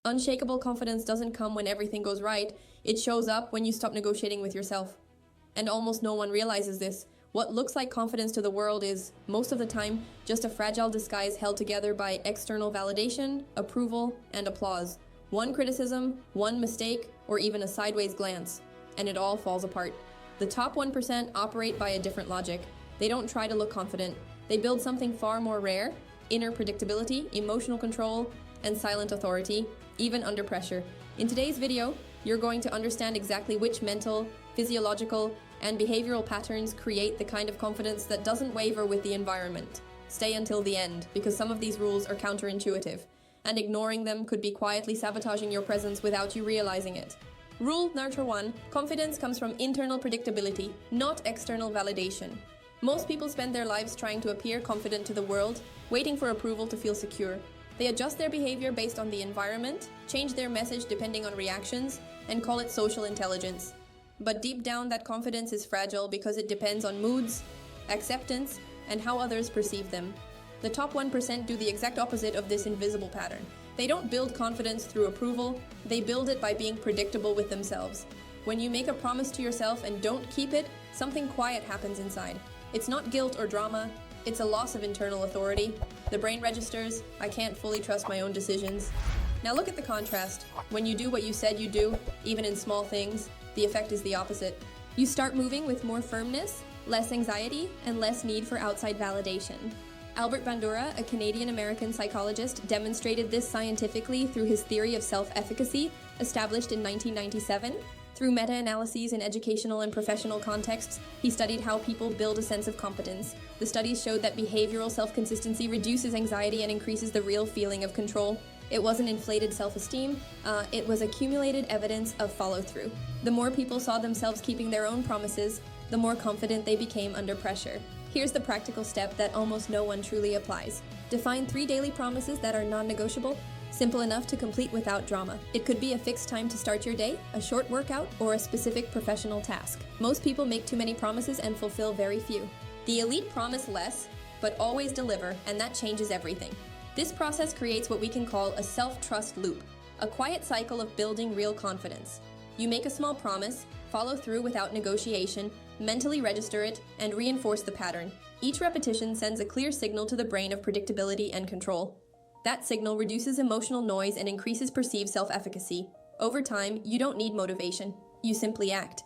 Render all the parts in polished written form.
Unshakable confidence doesn't come when everything goes right, it shows up when you stop negotiating with yourself. And almost no one realizes this. What looks like confidence to the world is, most of the time, just a fragile disguise held together by external validation, approval, and applause. One criticism, one mistake, or even a sideways glance, and it all falls apart. The top 1% operate by a different logic. They don't try to look confident. They build something far more rare: inner predictability, emotional control, and silent authority, even under pressure. In today's video, you're going to understand exactly which mental, physiological, and behavioral patterns create the kind of confidence that doesn't waver with the environment. Stay until the end, because some of these rules are counterintuitive, and ignoring them could be quietly sabotaging your presence without you realizing it. Rule number 1, confidence comes from internal predictability, not external validation. Most people spend their lives trying to appear confident to the world, waiting for approval to feel secure. They adjust their behavior based on the environment, change their message depending on reactions, and call it social intelligence. But deep down, that confidence is fragile because it depends on moods, acceptance, and how others perceive them. The top 1% do the exact opposite of this invisible pattern. They don't build confidence through approval, they build it by being predictable with themselves. When you make a promise to yourself and don't keep it, something quiet happens inside. It's not guilt or drama, it's a loss of internal authority. The brain registers, I can't fully trust my own decisions. Now look at the contrast. When you do what you said you do, even in small things, the effect is the opposite. You start moving with more firmness, less anxiety, and less need for outside validation. Albert Bandura, a Canadian-American psychologist, demonstrated this scientifically through his theory of self-efficacy, established in 1997. Through meta-analyses in educational and professional contexts, he studied how people build a sense of competence. The studies showed that behavioral self-consistency reduces anxiety and increases the real feeling of control. It wasn't inflated self-esteem, it was accumulated evidence of follow-through. The more people saw themselves keeping their own promises, the more confident they became under pressure. Here's the practical step that almost no one truly applies. Define 3 daily promises that are non-negotiable, simple enough to complete without drama. It could be a fixed time to start your day, a short workout, or a specific professional task. Most people make too many promises and fulfill very few. The elite promise less, but always deliver, and that changes everything. This process creates what we can call a self-trust loop, a quiet cycle of building real confidence. You make a small promise, follow through without negotiation, mentally register it, and reinforce the pattern. Each repetition sends a clear signal to the brain of predictability and control. That signal reduces emotional noise and increases perceived self-efficacy. Over time, you don't need motivation. You simply act.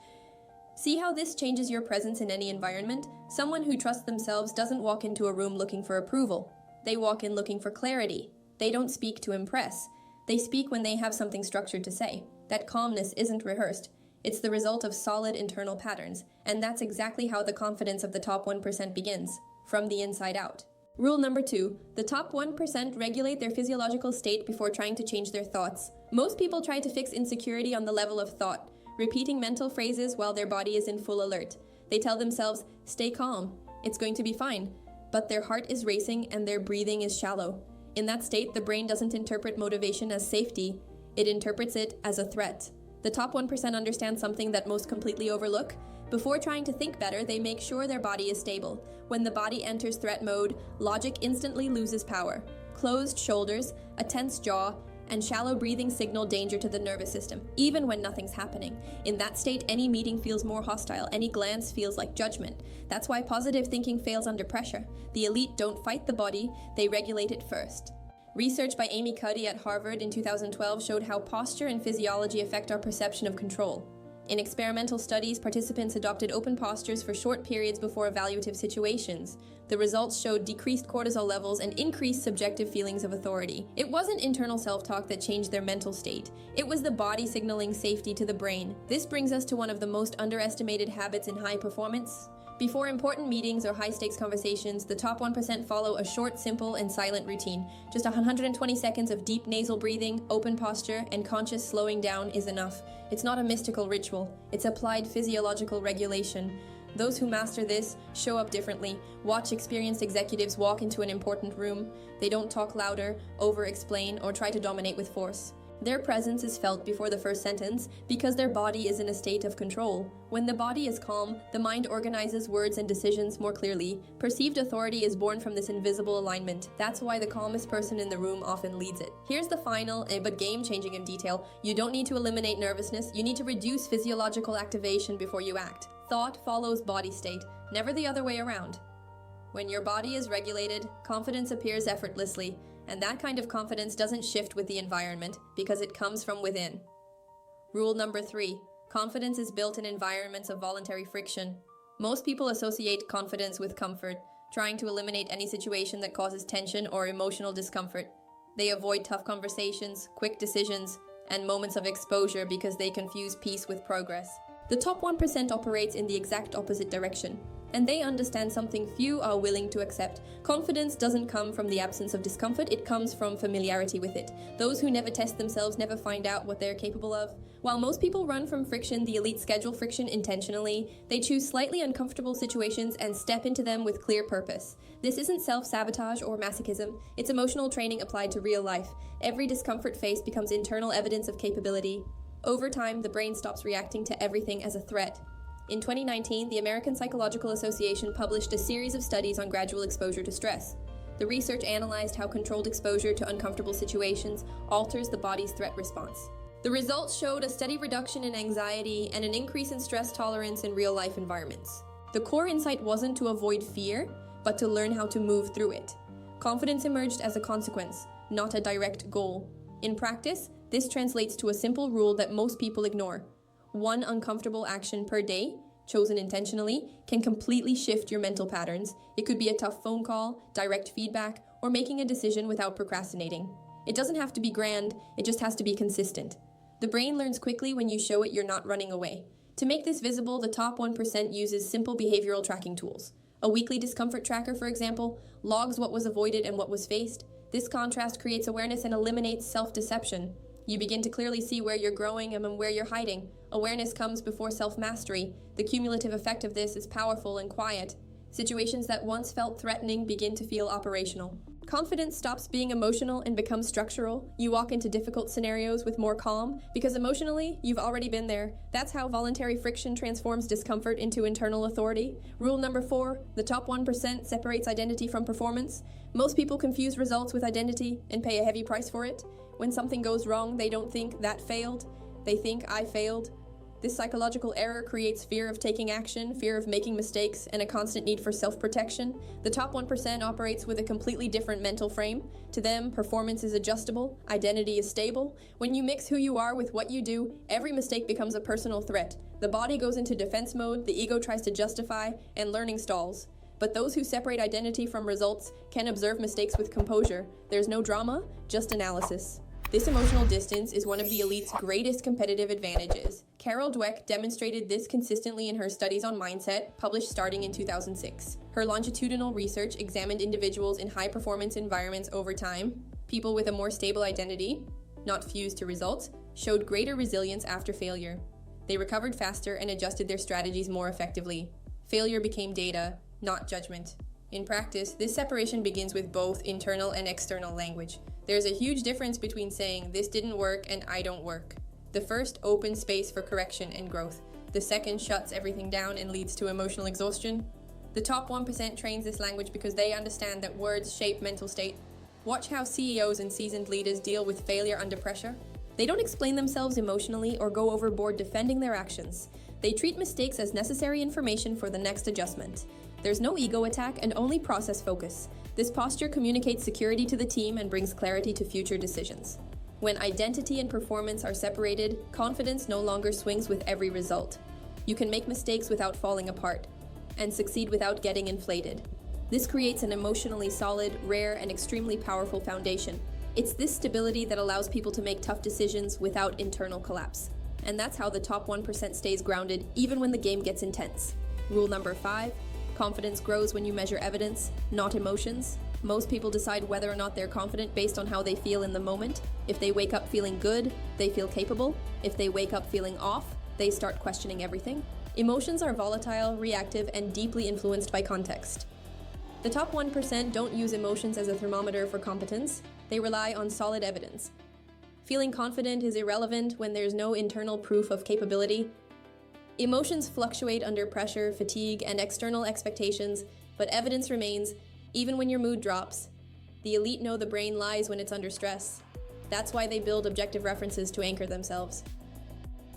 See how this changes your presence in any environment? Someone who trusts themselves doesn't walk into a room looking for approval. They walk in looking for clarity. They don't speak to impress. They speak when they have something structured to say. That calmness isn't rehearsed. It's the result of solid internal patterns, and that's exactly how the confidence of the top 1% begins, from the inside out. Rule number 2, the top 1% regulate their physiological state before trying to change their thoughts. Most people try to fix insecurity on the level of thought, repeating mental phrases while their body is in full alert. They tell themselves, stay calm, it's going to be fine, but their heart is racing and their breathing is shallow. In that state, the brain doesn't interpret motivation as safety, it interprets it as a threat. The top 1% understand something that most completely overlook. Before trying to think better, they make sure their body is stable. When the body enters threat mode, logic instantly loses power. Closed shoulders, a tense jaw, and shallow breathing signal danger to the nervous system, even when nothing's happening. In that state, any meeting feels more hostile, any glance feels like judgment. That's why positive thinking fails under pressure. The elite don't fight the body, they regulate it first. Research by Amy Cuddy at Harvard in 2012 showed how posture and physiology affect our perception of control. In experimental studies, participants adopted open postures for short periods before evaluative situations. The results showed decreased cortisol levels and increased subjective feelings of authority. It wasn't internal self-talk that changed their mental state. It was the body signaling safety to the brain. This brings us to one of the most underestimated habits in high performance. Before important meetings or high-stakes conversations, the top 1% follow a short, simple, and silent routine. Just 120 seconds of deep nasal breathing, open posture, and conscious slowing down is enough. It's not a mystical ritual. It's applied physiological regulation. Those who master this show up differently. Watch experienced executives walk into an important room. They don't talk louder, over-explain, or try to dominate with force. Their presence is felt before the first sentence because their body is in a state of control. When the body is calm, the mind organizes words and decisions more clearly. Perceived authority is born from this invisible alignment. That's why the calmest person in the room often leads it. Here's the final, but game-changing in detail. You don't need to eliminate nervousness, you need to reduce physiological activation before you act. Thought follows body state, never the other way around. When your body is regulated, confidence appears effortlessly. And that kind of confidence doesn't shift with the environment because it comes from within. Rule number 3. Confidence is built in environments of voluntary friction. Most people associate confidence with comfort, trying to eliminate any situation that causes tension or emotional discomfort. They avoid tough conversations, quick decisions, and moments of exposure because they confuse peace with progress. The top 1% operates in the exact opposite direction, and they understand something few are willing to accept. Confidence doesn't come from the absence of discomfort, it comes from familiarity with it. Those who never test themselves never find out what they're capable of. While most people run from friction, the elite schedule friction intentionally. They choose slightly uncomfortable situations and step into them with clear purpose. This isn't self-sabotage or masochism, it's emotional training applied to real life. Every discomfort faced becomes internal evidence of capability. Over time, the brain stops reacting to everything as a threat. In 2019, the American Psychological Association published a series of studies on gradual exposure to stress. The research analyzed how controlled exposure to uncomfortable situations alters the body's threat response. The results showed a steady reduction in anxiety and an increase in stress tolerance in real-life environments. The core insight wasn't to avoid fear, but to learn how to move through it. Confidence emerged as a consequence, not a direct goal. In practice, this translates to a simple rule that most people ignore. One uncomfortable action per day, chosen intentionally, can completely shift your mental patterns. It could be a tough phone call, direct feedback, or making a decision without procrastinating. It doesn't have to be grand, it just has to be consistent. The brain learns quickly when you show it you're not running away. To make this visible, the top 1% uses simple behavioral tracking tools. A weekly discomfort tracker, for example, logs what was avoided and what was faced. This contrast creates awareness and eliminates self-deception. You begin to clearly see where you're growing and where you're hiding. Awareness comes before self-mastery. The cumulative effect of this is powerful and quiet. Situations that once felt threatening begin to feel operational. Confidence stops being emotional and becomes structural. You walk into difficult scenarios with more calm because emotionally, you've already been there. That's how voluntary friction transforms discomfort into internal authority. Rule number 4, the top 1% separates identity from performance. Most people confuse results with identity and pay a heavy price for it. When something goes wrong, they don't think that failed. They think I failed. This psychological error creates fear of taking action, fear of making mistakes, and a constant need for self-protection. The top 1% operates with a completely different mental frame. To them, performance is adjustable, identity is stable. When you mix who you are with what you do, every mistake becomes a personal threat. The body goes into defense mode, the ego tries to justify, and learning stalls. But those who separate identity from results can observe mistakes with composure. There's no drama, just analysis. This emotional distance is one of the elite's greatest competitive advantages. Carol Dweck demonstrated this consistently in her studies on mindset, published starting in 2006. Her longitudinal research examined individuals in high-performance environments over time. People with a more stable identity, not fused to results, showed greater resilience after failure. They recovered faster and adjusted their strategies more effectively. Failure became data, not judgment. In practice, this separation begins with both internal and external language. There's a huge difference between saying, "This didn't work," and "I don't work." The first opens space for correction and growth. The second shuts everything down and leads to emotional exhaustion. The top 1% trains this language because they understand that words shape mental state. Watch how CEOs and seasoned leaders deal with failure under pressure. They don't explain themselves emotionally or go overboard defending their actions. They treat mistakes as necessary information for the next adjustment. There's no ego attack and only process focus. This posture communicates security to the team and brings clarity to future decisions. When identity and performance are separated, confidence no longer swings with every result. You can make mistakes without falling apart, and succeed without getting inflated. This creates an emotionally solid, rare, and extremely powerful foundation. It's this stability that allows people to make tough decisions without internal collapse. And that's how the top 1% stays grounded, even when the game gets intense. Rule number 5. Confidence grows when you measure evidence, not emotions. Most people decide whether or not they're confident based on how they feel in the moment. If they wake up feeling good, they feel capable. If they wake up feeling off, they start questioning everything. Emotions are volatile, reactive, and deeply influenced by context. The top 1% don't use emotions as a thermometer for competence. They rely on solid evidence. Feeling confident is irrelevant when there's no internal proof of capability. Emotions fluctuate under pressure, fatigue, and external expectations, but evidence remains, even when your mood drops. The elite know the brain lies when it's under stress. That's why they build objective references to anchor themselves.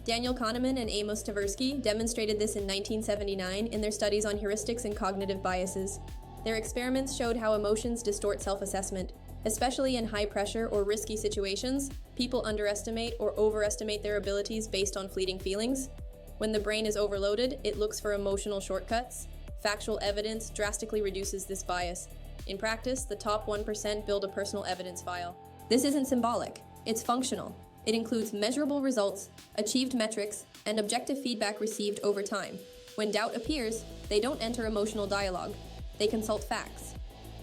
Daniel Kahneman and Amos Tversky demonstrated this in 1979 in their studies on heuristics and cognitive biases. Their experiments showed how emotions distort self-assessment. Especially in high-pressure or risky situations, people underestimate or overestimate their abilities based on fleeting feelings. When the brain is overloaded, it looks for emotional shortcuts. Factual evidence drastically reduces this bias. In practice, the top 1% build a personal evidence file. This isn't symbolic, it's functional. It includes measurable results, achieved metrics, and objective feedback received over time. When doubt appears, they don't enter emotional dialogue. They consult facts.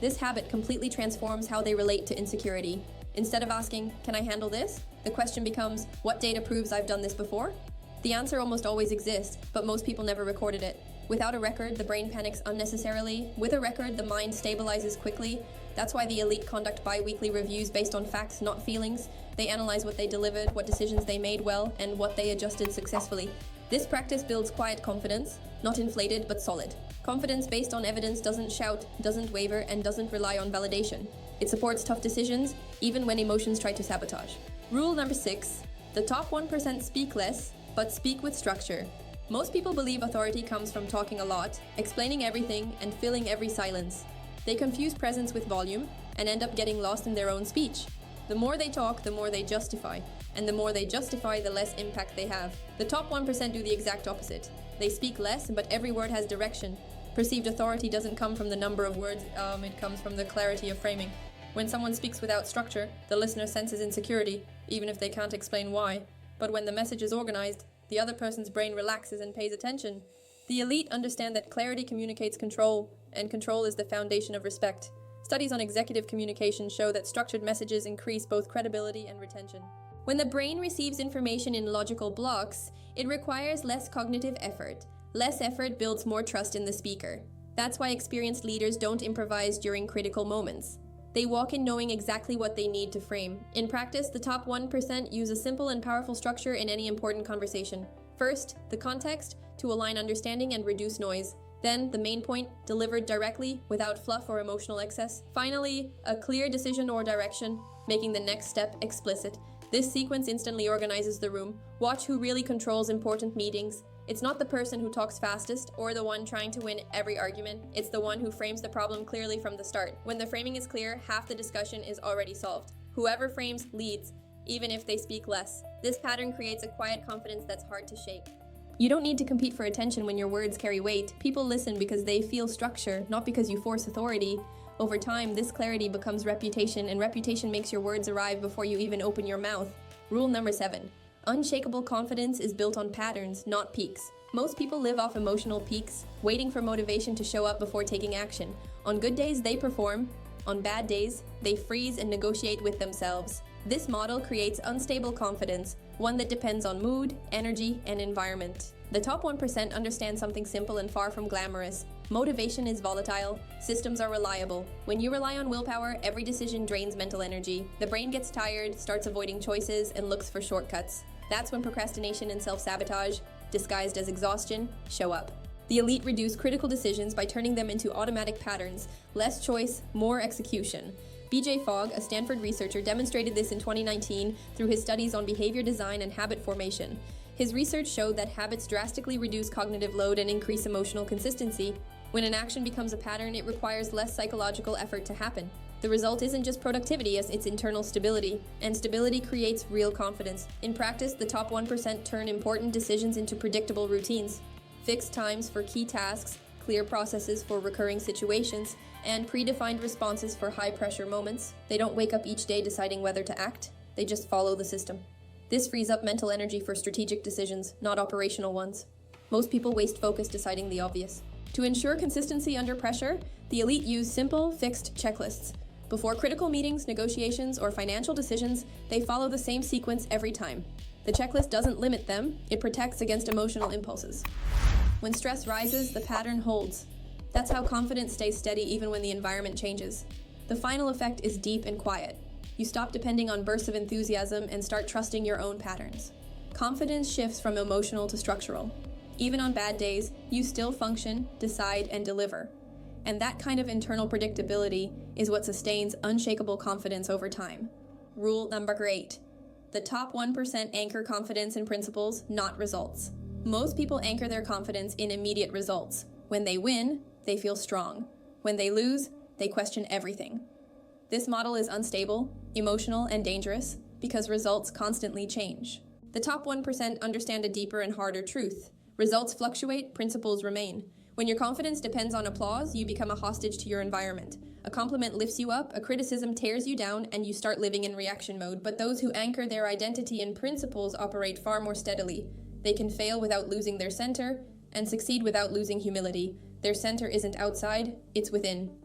This habit completely transforms how they relate to insecurity. Instead of asking, "Can I handle this?" the question becomes, "What data proves I've done this before?" The answer almost always exists, but most people never recorded it. Without a record, the brain panics unnecessarily. With a record, the mind stabilizes quickly. That's why the elite conduct bi-weekly reviews based on facts, not feelings. They analyze what they delivered, what decisions they made well, and what they adjusted successfully. This practice builds quiet confidence, not inflated but solid. Confidence based on evidence doesn't shout, doesn't waver, and doesn't rely on validation. It supports tough decisions, even when emotions try to sabotage. Rule number 6. The top 1% speak less, but speak with structure. Most people believe authority comes from talking a lot, explaining everything, and filling every silence. They confuse presence with volume, and end up getting lost in their own speech. The more they talk, the more they justify. And the more they justify, the less impact they have. The top 1% do the exact opposite. They speak less, but every word has direction. Perceived authority doesn't come from the number of words, it comes from the clarity of framing. When someone speaks without structure, the listener senses insecurity, even if they can't explain why. But when the message is organized, the other person's brain relaxes and pays attention. The elite understand that clarity communicates control, and control is the foundation of respect. Studies on executive communication show that structured messages increase both credibility and retention. When the brain receives information in logical blocks, it requires less cognitive effort. Less effort builds more trust in the speaker. That's why experienced leaders don't improvise during critical moments. They walk in knowing exactly what they need to frame. In practice, the top 1% use a simple and powerful structure in any important conversation. First, the context, to align understanding and reduce noise. Then, the main point, delivered directly, without fluff or emotional excess. Finally, a clear decision or direction, making the next step explicit. This sequence instantly organizes the room. Watch who really controls important meetings. It's not the person who talks fastest or the one trying to win every argument. It's the one who frames the problem clearly from the start. When the framing is clear, half the discussion is already solved. Whoever frames leads, even if they speak less. This pattern creates a quiet confidence that's hard to shake. You don't need to compete for attention when your words carry weight. People listen because they feel structure, not because you force authority. Over time, this clarity becomes reputation, and reputation makes your words arrive before you even open your mouth. Rule number 7. Unshakable confidence is built on patterns, not peaks. Most people live off emotional peaks, waiting for motivation to show up before taking action. On good days, they perform. On bad days, they freeze and negotiate with themselves. This model creates unstable confidence, one that depends on mood, energy, and environment. The top 1% understand something simple and far from glamorous. Motivation is volatile, systems are reliable. When you rely on willpower, every decision drains mental energy. The brain gets tired, starts avoiding choices, and looks for shortcuts. That's when procrastination and self-sabotage, disguised as exhaustion, show up. The elite reduce critical decisions by turning them into automatic patterns. Less choice, more execution. B.J. Fogg, a Stanford researcher, demonstrated this in 2019 through his studies on behavior design and habit formation. His research showed that habits drastically reduce cognitive load and increase emotional consistency. When an action becomes a pattern, it requires less psychological effort to happen. The result isn't just productivity, it's internal stability. And stability creates real confidence. In practice, the top 1% turn important decisions into predictable routines. Fixed times for key tasks, clear processes for recurring situations, and predefined responses for high-pressure moments. They don't wake up each day deciding whether to act, they just follow the system. This frees up mental energy for strategic decisions, not operational ones. Most people waste focus deciding the obvious. To ensure consistency under pressure, the elite use simple, fixed checklists. Before critical meetings, negotiations, or financial decisions, they follow the same sequence every time. The checklist doesn't limit them, it protects against emotional impulses. When stress rises, the pattern holds. That's how confidence stays steady even when the environment changes. The final effect is deep and quiet. You stop depending on bursts of enthusiasm and start trusting your own patterns. Confidence shifts from emotional to structural. Even on bad days, you still function, decide, and deliver. And that kind of internal predictability is what sustains unshakable confidence over time. Rule number 8. The top 1% anchor confidence in principles, not results. Most people anchor their confidence in immediate results. When they win, they feel strong. When they lose, they question everything. This model is unstable, emotional, and dangerous because results constantly change. The top 1% understand a deeper and harder truth. Results fluctuate, principles remain. When your confidence depends on applause, you become a hostage to your environment. A compliment lifts you up, a criticism tears you down, and you start living in reaction mode. But those who anchor their identity in principles operate far more steadily. They can fail without losing their center, and succeed without losing humility. Their center isn't outside, it's within.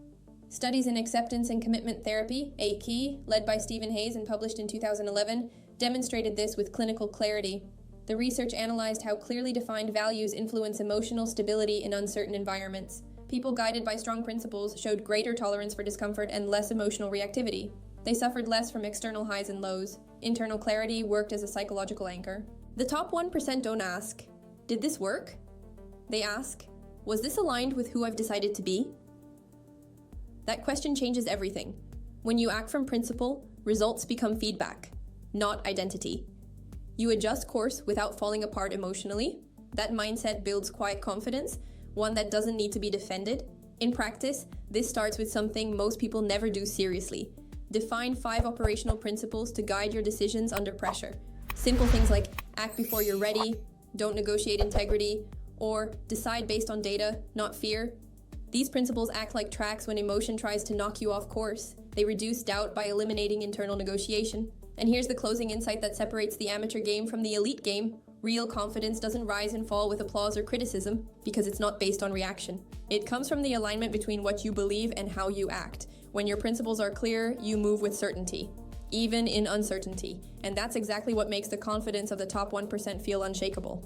Studies in acceptance and commitment therapy, A Key, led by Stephen Hayes and published in 2011, demonstrated this with clinical clarity. The research analyzed how clearly defined values influence emotional stability in uncertain environments. People guided by strong principles showed greater tolerance for discomfort and less emotional reactivity. They suffered less from external highs and lows. Internal clarity worked as a psychological anchor. The top 1% don't ask, "Did this work?" They ask, "Was this aligned with who I've decided to be?" That question changes everything. When you act from principle, results become feedback, not identity. You adjust course without falling apart emotionally. That mindset builds quiet confidence, one that doesn't need to be defended. In practice, this starts with something most people never do seriously. Define 5 operational principles to guide your decisions under pressure. Simple things like act before you're ready, don't negotiate integrity, or decide based on data, not fear. These principles act like tracks when emotion tries to knock you off course. They reduce doubt by eliminating internal negotiation. And here's the closing insight that separates the amateur game from the elite game. Real confidence doesn't rise and fall with applause or criticism because it's not based on reaction. It comes from the alignment between what you believe and how you act. When your principles are clear, you move with certainty, even in uncertainty. And that's exactly what makes the confidence of the top 1% feel unshakable.